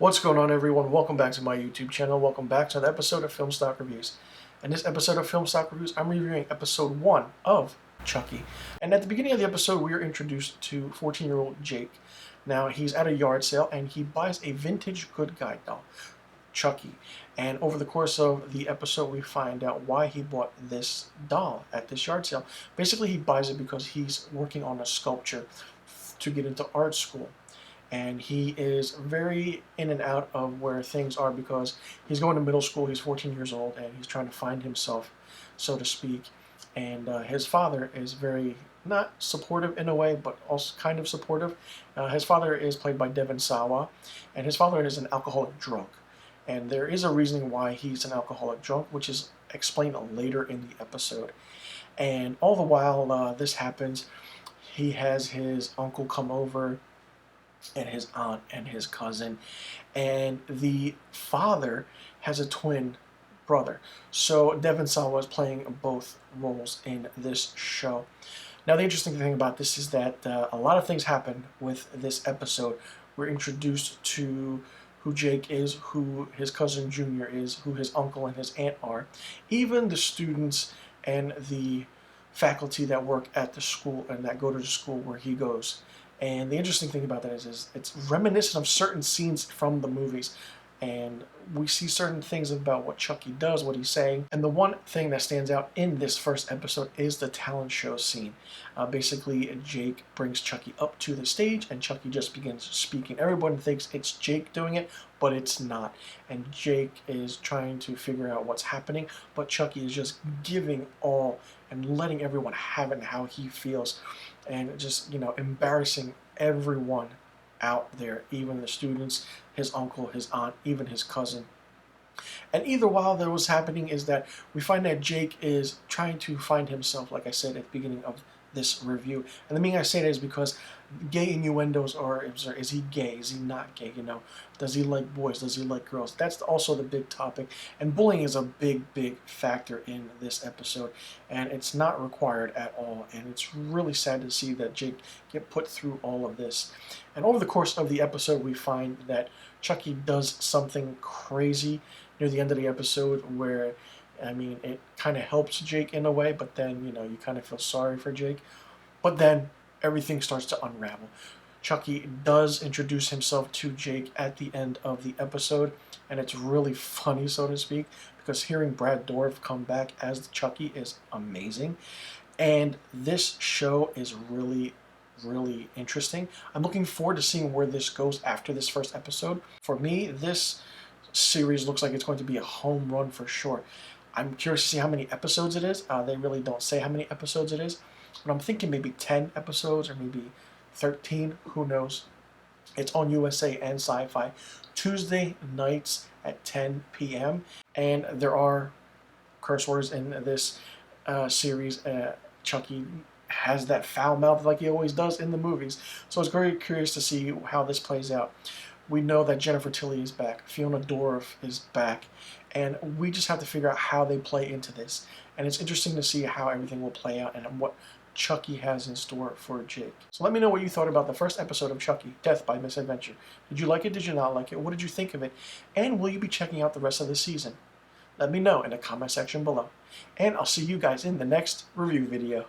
What's going on, everyone? Welcome back to my YouTube channel. Welcome back to another episode of Film Stock Reviews. In this episode of Film Stock Reviews, I'm reviewing episode 1 of Chucky. And at the beginning of the episode, we are introduced to 14-year-old Jake. Now, he's at a yard sale and he buys a vintage good guy doll, Chucky. And over the course of the episode, we find out why he bought this doll at this yard sale. Basically, he buys it because he's working on a sculpture to get into art school. And he is very in and out of where things are because he's going to middle school, he's 14 years old, and he's trying to find himself, so to speak. And his father is very, not supportive in a way, but also kind of supportive. His father is played by Devon Sawa, and his father is an alcoholic drunk. And there is a reasoning why he's an alcoholic drunk, which is explained later in the episode. And all the while this happens, he has his uncle come over, and his aunt and his cousin, and the father has a twin brother. So Devon Sawa is playing both roles in this show. Now, the interesting thing about this is that a lot of things happen with this episode. We're introduced to who Jake is, who his cousin Junior is, who his uncle and his aunt are, even the students and the faculty that work at the school and that go to the school where he goes. And the interesting thing about that is it's reminiscent of certain scenes from the movies. And we see certain things about what Chucky does, what he's saying. And the one thing that stands out in this first episode is the talent show scene. Basically, Jake brings Chucky up to the stage and Chucky just begins speaking. Everyone thinks it's Jake doing it, but it's not. And Jake is trying to figure out what's happening, but Chucky is just giving all and letting everyone have it and how he feels. And just, embarrassing everyone out there, even the students, his uncle, his aunt, even his cousin. And either while that was happening is that we find that Jake is trying to find himself, like I said at the beginning of this review. And the meaning I say that is because gay innuendos are, is he gay? Is he not gay? Does he like boys? Does he like girls? That's also the big topic. And bullying is a big factor in this episode. And it's not required at all. And it's really sad to see that Jake get put through all of this. And over the course of the episode, we find that Chucky does something crazy near the end of the episode where, it kind of helps Jake in a way, but then, you kind of feel sorry for Jake. But then everything starts to unravel. Chucky does introduce himself to Jake at the end of the episode, and it's really funny, so to speak, because hearing Brad Dourif come back as Chucky is amazing. And this show is really interesting. I'm looking forward to seeing where this goes after this first episode. For me, this series looks like it's going to be a home run for sure. I'm curious to see how many episodes it is. They really don't say how many episodes it is, but I'm thinking maybe 10 episodes or maybe 13, who knows. It's on USA and Sci-Fi Tuesday nights at 10 p.m. and there are curse words in this series. Chucky has that foul mouth like he always does in the movies, so I was very curious to see how this plays out. We know that Jennifer Tilly is back, Fiona Dourif is back, and we just have to figure out how they play into this. And it's interesting to see how everything will play out and what Chucky has in store for Jake. So let me know what you thought about the first episode of Chucky, Death by Misadventure. Did you like it? Did you not like it? What did you think of it? And will you be checking out the rest of the season? Let me know in the comment section below. And I'll see you guys in the next review video.